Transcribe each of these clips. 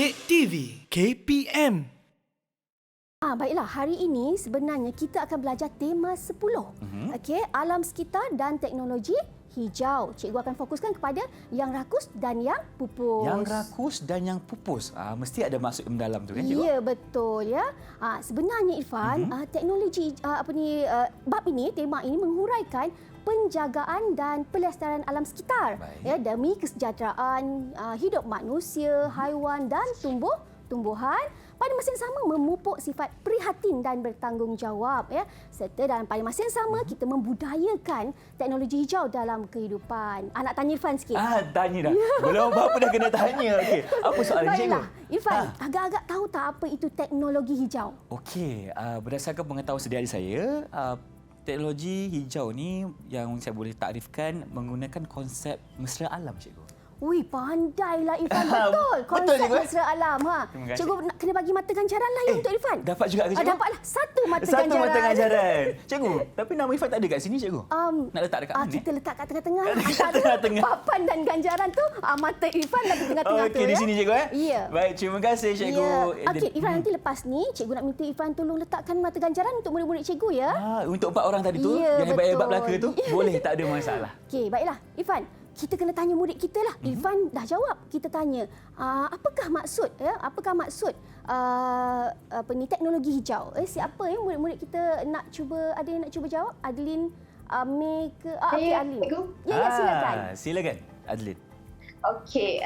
Kek TV KPM. Baiklah, hari ini sebenarnya kita akan belajar tema 10. Okey, alam sekitar dan teknologi hijau. Cikgu akan fokuskan kepada yang rakus dan yang pupus. Yang rakus dan yang pupus. Mesti ada maksud mendalam tu kan, cikgu? Ya, betul ya. Sebenarnya Irfan, teknologi bab ini, tema ini menguraikan penjagaan dan pelestarian alam sekitar ya, demi kesejahteraan hidup manusia, haiwan dan tumbuhan. Pada masa yang sama memupuk sifat prihatin dan bertanggungjawab ya. Serta dalam pada masa yang sama kita membudayakan teknologi hijau dalam kehidupan. Nak tanya Irfan sikit. Tanya dah. Belum apa-apa dah kena tanya. Okey. Apa soalan cikgu? Baiklah, Irfan, agak-agak tahu tak apa itu teknologi hijau? Okey, berdasarkan pengetahuan sedia saya, teknologi hijau ni yang saya boleh takrifkan menggunakan konsep mesra alam, cikgu. Wih, pandailah Irfan. Betul. Konsep Betul, cikgu. mesra alam. Terima kasih. Cikgu nak kena bagi mata ganjaran lain untuk Irfan. Dapat juga ke, cikgu? Dapatlah satu mata Satu ganjaran. mata ganjaran. Cikgu, tapi nama Ifan tak ada kat sini, cikgu. Nak letak dekat mana? Kita letak kat tengah-tengah. Kat tengah-tengah. Papan dan ganjaran tu, mata Irfan lagi tengah-tengah tu. Okey, di sini, cikgu. Ya. Baik, terima kasih, cikgu. Ya. Okey, Irfan, nanti lepas ni, cikgu nak minta Irfan tolong letakkan mata ganjaran untuk murid-murid cikgu ya. Untuk 4 orang tadi tu, Ya, yang hebat-hebat betul. belaka tu, boleh, tak ada masalah. Okey, baiklah. Irfan, kita kena tanya murid kita lah. Irfan dah jawab. Kita tanya, apakah maksud teknologi hijau? Siapa murid-murid kita nak cuba, ada yang nak cuba jawab? Adeline, May ke? Okey, Adeline. Ya, silakan. Silakan, Adeline. Okey.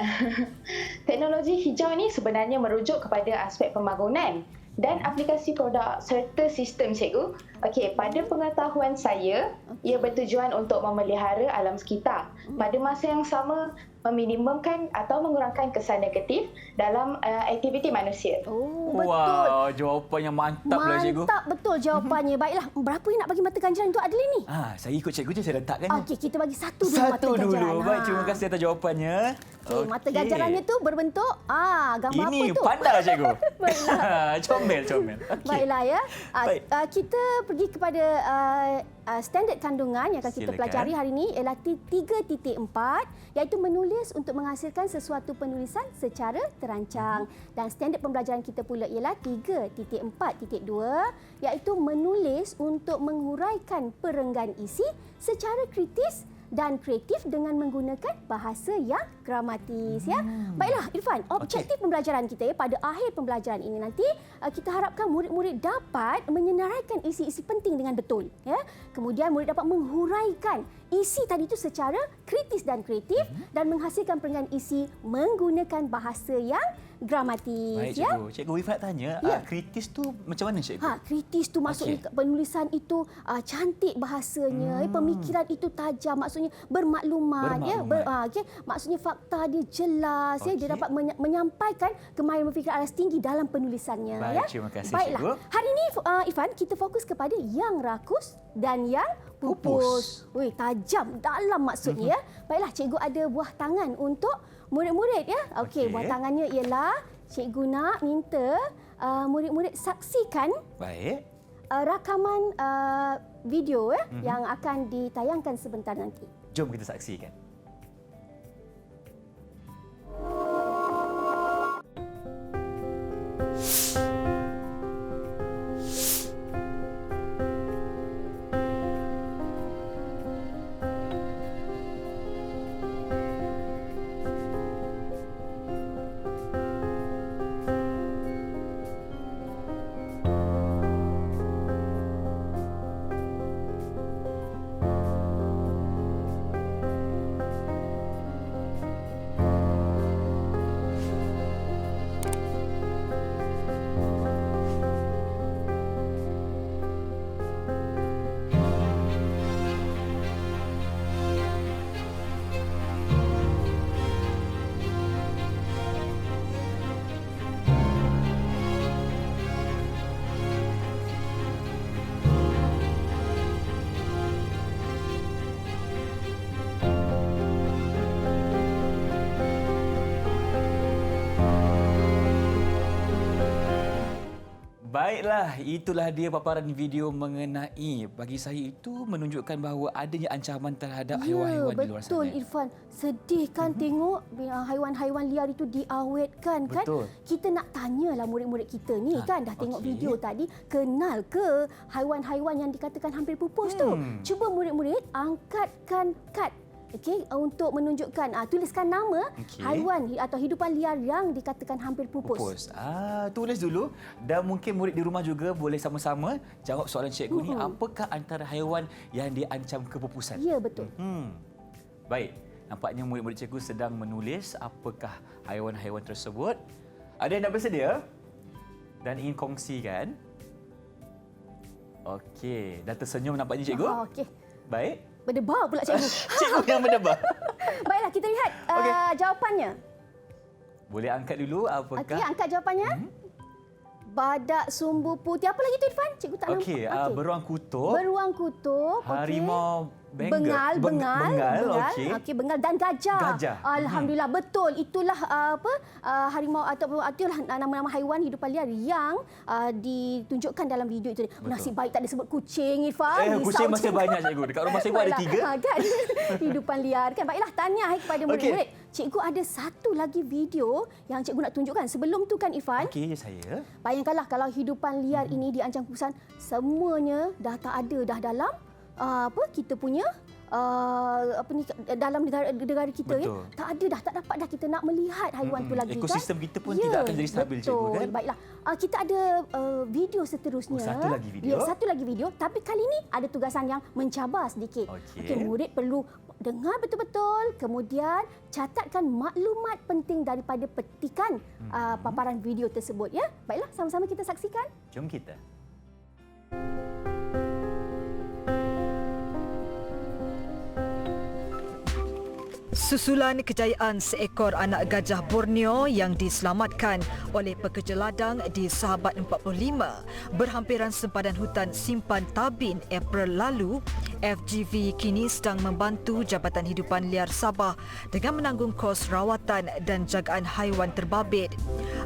Teknologi hijau ini sebenarnya merujuk kepada aspek pembangunan dan aplikasi produk serta sistem, cikgu. Okey, pada pengetahuan saya, ia bertujuan untuk memelihara alam sekitar. Pada masa yang sama, meminimumkan atau mengurangkan kesan negatif dalam aktiviti manusia. Oh, betul. Wow, jawapan yang mantap lah, cikgu. Mantap betul jawapannya. Baiklah, berapa yang nak bagi mata ganjaran untuk Adeline ni? Saya ikut cikgu je, saya letakkan je. Okey, kita bagi satu dulu mata Satu ganjaran. dulu. Baik, terima kasih atas jawapannya. Okey, mata ganjarannya tu berbentuk gambar ini apa tu? pandai, cikgu. Baiklah. Comel. Okay. Baiklah ya. Baik. Kita pergi kepada standard kandungan yang akan kita Silakan. pelajari hari ini ialah 3.4 iaitu menulis untuk menghasilkan sesuatu penulisan secara terancang. Dan standard pembelajaran kita pula ialah 3.4.2 iaitu menulis untuk menguraikan perenggan isi secara kritis dan kreatif dengan menggunakan bahasa yang gramatis ya. Baiklah Irfan, objektif pembelajaran kita ya, pada akhir pembelajaran ini nanti kita harapkan murid-murid dapat menyenaraikan isi-isi penting dengan betul ya. Kemudian murid dapat menghuraikan isi tadi itu secara kritis dan kreatif dan menghasilkan perenggan isi menggunakan bahasa yang gramatis. Baik, cikgu. Cikgu Ifat tanya, kritis tu macam mana, cikgu? Kritis tu maksudnya penulisan itu cantik bahasanya, pemikiran itu tajam, maksudnya bermaklumat. Ya, maksudnya fakta dia jelas, ya, dia dapat menyampaikan kemahiran berfikir alas tinggi dalam penulisannya. Baik, terima kasih, Baiklah. cikgu. Hari ini Ifan, kita fokus kepada yang rakus dan yang pupus. Wih, tajam dalam maksudnya. Ya. Baiklah, cikgu ada buah tangan untuk murid-murid ya. Okey, buah tangannya ialah cikgu nak minta murid-murid saksikan rakaman video yang akan ditayangkan sebentar nanti. Jom kita saksikan. Baiklah, itulah dia paparan video mengenai, bagi saya itu menunjukkan bahawa adanya ancaman terhadap haiwan-haiwan di luar sana. Betul Irfan. Sedih kan tengok haiwan-haiwan liar itu diawetkan kan. Betul. Kita nak tanyalah murid-murid kita ni kan dah tengok okey. video tadi, kenal ke haiwan-haiwan yang dikatakan hampir pupus tu? Cuba murid-murid angkatkan kad. Okey, untuk menunjukkan tuliskan nama haiwan atau hidupan liar yang dikatakan hampir pupus. Tulis dulu, dan mungkin murid di rumah juga boleh sama-sama jawab soalan cikgu ni, apakah antara haiwan yang diancam kepupusan? Ya, betul. Baik, nampaknya murid-murid cikgu sedang menulis apakah haiwan-haiwan tersebut. Ada yang dah bersedia dan ingin kongsikan? Okey, dah tersenyum nampaknya cikgu. Okey. Baik. Berdebar pula cikgu. Cikgu yang berdebar. Baiklah, kita lihat jawapannya. Boleh angkat dulu apakah? Okey, angkat jawapannya. Badak sumbu putih. Apa lagi tu Irfan? Cikgu tak nampak. Okey, beruang kutub. Beruang kutub. Harimau Bengal. Okey, bengal dan gajah. Alhamdulillah, betul. Itulah harimau ataupun itulah nama-nama haiwan hidupan liar yang ditunjukkan dalam video itu. Nasib baik tak disebut kucing, Irfan. Kucing masih banyak cikgu. Dekat rumah cikgu ada 3. Kan? Hidupan liar kan. Baiklah, tanya kepada murid-murid. Cikgu ada satu lagi video yang cikgu nak tunjukkan. Sebelum tu kan Irfan. Okey, saya. Bayangkanlah kalau hidupan liar ini diancam kepupusan, semuanya dah tak ada dah dalam kita punya dalam negara kita. Betul. Ya. Tak ada dah, tak dapat dah kita nak melihat haiwan tu lagi. Ekosistem kan? kita pun tidak akan jadi stabil, cikgu kan. Baiklah. Kita ada video seterusnya. Satu lagi video. Ya, satu lagi video, tapi kali ini ada tugasan yang mencabar sedikit. Okey, murid perlu dengar betul-betul, kemudian catatkan maklumat penting daripada petikan paparan video tersebut ya. Baiklah, sama-sama kita saksikan. Jom kita. Susulan kejayaan seekor anak gajah Borneo yang diselamatkan oleh pekerja ladang di Sahabat 45 berhampiran sempadan hutan Simpan Tabin April lalu, FGV kini sedang membantu Jabatan Hidupan Liar Sabah dengan menanggung kos rawatan dan jagaan haiwan terbabit.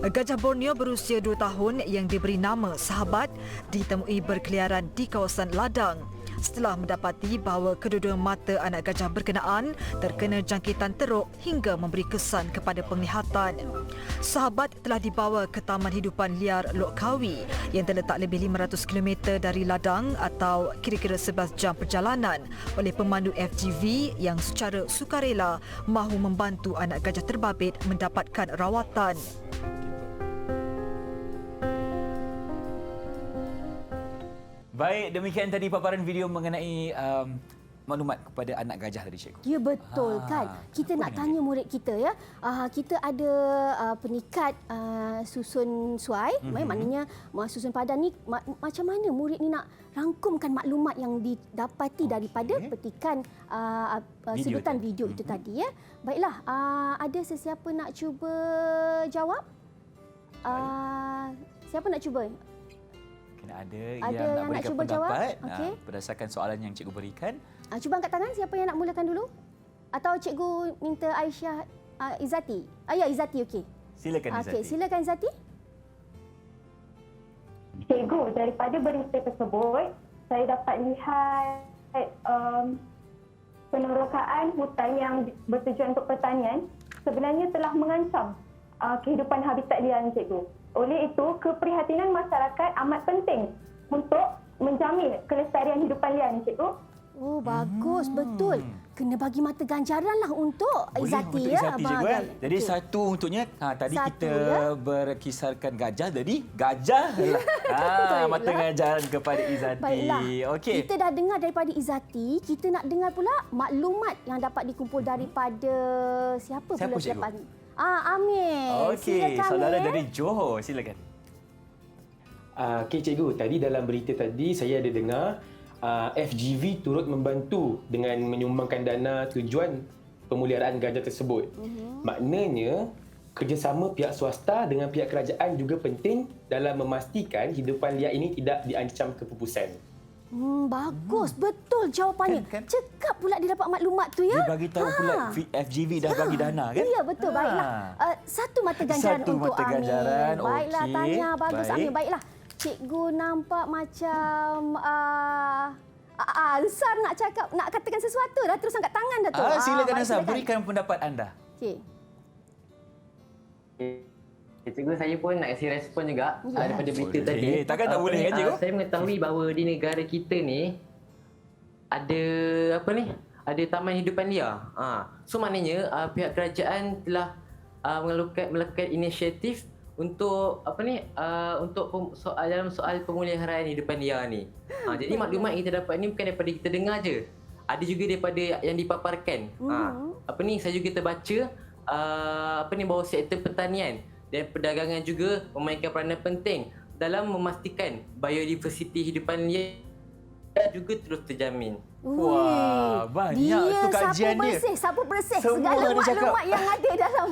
Gajah Borneo berusia 2 tahun yang diberi nama Sahabat ditemui berkeliaran di kawasan ladang setelah mendapati bahawa kedua-dua mata anak gajah berkenaan terkena jangkitan teruk hingga memberi kesan kepada penglihatan. Sahabat telah dibawa ke Taman Hidupan Liar Lok Kawi yang terletak lebih 500 km dari ladang atau kira-kira 11 jam perjalanan oleh pemandu FGV yang secara sukarela mahu membantu anak gajah terbabit mendapatkan rawatan. Baik, demikian tadi paparan video mengenai maklumat kepada anak gajah tadi, cikgu. Ya, betul kan. Kita nak tanya murid kita ya. Kita ada penikat susun suai, maknanya susun padan ni macam mana murid ni nak rangkumkan maklumat yang didapati daripada petikan sedutan video itu tadi ya. Baiklah, ada sesiapa nak cuba jawab? Siapa nak cuba? Ada yang nak berikan cuba pendapat jawab? berdasarkan soalan yang cikgu berikan. Cuba angkat tangan siapa yang nak mulakan dulu? Atau cikgu minta Aisyah Izzati? Ya, Izzati, okey. Silakan Izzati. Okey, silakan Izzati. Cikgu, daripada berita tersebut, saya dapat lihat penerokaan hutan yang bertujuan untuk pertanian sebenarnya telah mengancam kehidupan habitat liar, cikgu. Oleh itu, keprihatinan masyarakat amat penting untuk menjamin kelestarian hidupan liar, cikgu. Oh, bagus, betul. Kena bagi mata ganjaran lah untuk Izzati ya. Cikgu, jadi satu untuknya, tadi kita berkisarkan gajah, jadi gajah lah. Mata ganjaran kepada Izzati. Baiklah, okey. Kita dah dengar daripada Izzati, kita nak dengar pula maklumat yang dapat dikumpul daripada siapa pula cikgu? Amir. Okey, silakan, saudara Amir. dari Johor, silakan. Okey cikgu, tadi dalam berita tadi saya ada dengar FGV turut membantu dengan menyumbangkan dana tujuan pemeliharaan gajah tersebut. Maknanya kerjasama pihak swasta dengan pihak kerajaan juga penting dalam memastikan hidupan liar ini tidak diancam kepupusan. Bagus, betul jawapannya. Kan? Cekap pula dia dapat maklumat tu ya. Dia bagi tahu pula FGV dah bagi dana kan? Ya, betul. Baiklah. Satu mata ganjaran Satu untuk mata Amir. ganjaran. Baiklah, okey. tanya bagus Baik. Amir. Baiklah. cikgu nampak macam Ansar nak katakan sesuatu dah, terus angkat tangan dah tu. Silakan baik, Ansar, berikan pendapat anda. Okey. Cikgu, saya pun nak kasi respon juga Ya. daripada berita Boleh. tadi. Takkan tak boleh kan, cikgu? Saya mengetahui bahawa di negara kita ni ada ada taman hidupan liar. So maknanya pihak kerajaan telah melakukan inisiatif untuk dalam soal pemeliharaan hidupan liar ni. Jadi maklumat yang kita dapat ni bukan daripada kita dengar je. Ada juga daripada yang dipaparkan. Saya juga terbaca bahawa sektor pertanian dan perdagangan juga memainkan peranan penting dalam memastikan biodiversiti hidupan liar juga terus terjamin. Wah, banyak tu kajian dia. Sapu bersih Semua segala dia cakap. maklumat yang ada dalam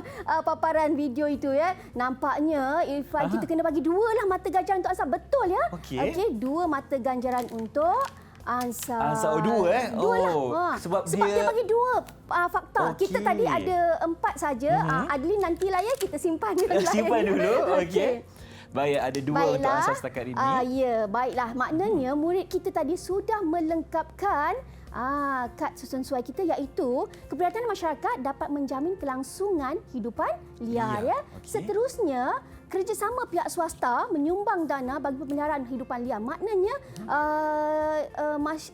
paparan video itu ya. Nampaknya Irfan kita kena bagi 2 lah mata ganjaran untuk Ansar. Betul ya? Okey. 2 mata ganjaran untuk Ansar. Ansar 2 2 lah. Sebab dia bagi 2 fakta. Okey. Kita tadi ada 4 saja. Adli nantilah ya, kita simpan dulu. Simpan dulu. Okey. Baik, ada 2 untuk Ansar setakat ini. Ya, baiklah. Maknanya murid kita tadi sudah melengkapkan kad susun suai kita, iaitu keberadaan masyarakat dapat menjamin kelangsungan hidupan liar. Ya. Okey. Seterusnya, kerjasama pihak swasta menyumbang dana bagi pemeliharaan hidupan liar. Maknanya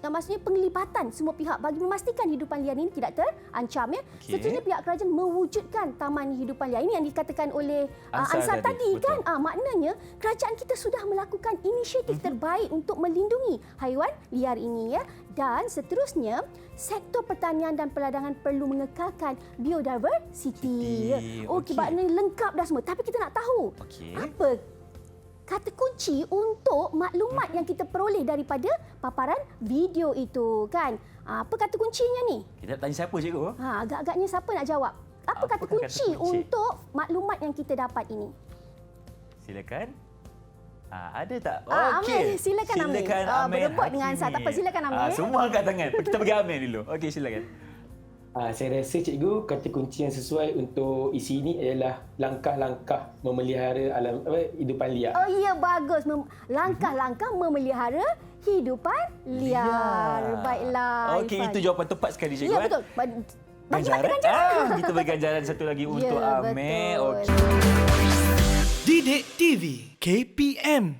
maksudnya penglibatan semua pihak bagi memastikan hidupan liar ini tidak terancam ya. Okey. Seterusnya pihak kerajaan mewujudkan taman hidupan liar. Ini yang dikatakan oleh Ansar tadi betul. kan. Maknanya kerajaan kita sudah melakukan inisiatif terbaik untuk melindungi haiwan liar ini ya. Dan seterusnya, sektor pertanian dan perladangan perlu mengekalkan biodiversiti. Okey, maknanya lengkap dah semua. Tapi kita nak tahu apa kata kunci untuk maklumat yang kita peroleh daripada paparan video itu kan. Apa kata kuncinya ni? Kita nak tanya siapa, cikgu? Agak-agaknya siapa nak jawab? Apa kata Apakah kunci kata kunci? untuk maklumat yang kita dapat ini? Silakan. Ada tak? Amir, silakan Amir. Berebut dengan Ansar. Tak apa, silakan Amir. Semua angkat tangan. Kita bagi Amir dulu. Okey, silakan. Saya rasa cikgu kata kunci yang sesuai untuk isi ini adalah langkah-langkah memelihara hidupan liar. Oh iya, bagus. Langkah-langkah memelihara hidupan liar. Baiklah. Okey, Irfan. itu jawapan tepat sekali, cikgu. Ya, betul. Bagi mata Ganjaran. ganjaran. Kita bagi ganjaran satu lagi untuk Ya, Amir. betul. Okey. Didik TV KPM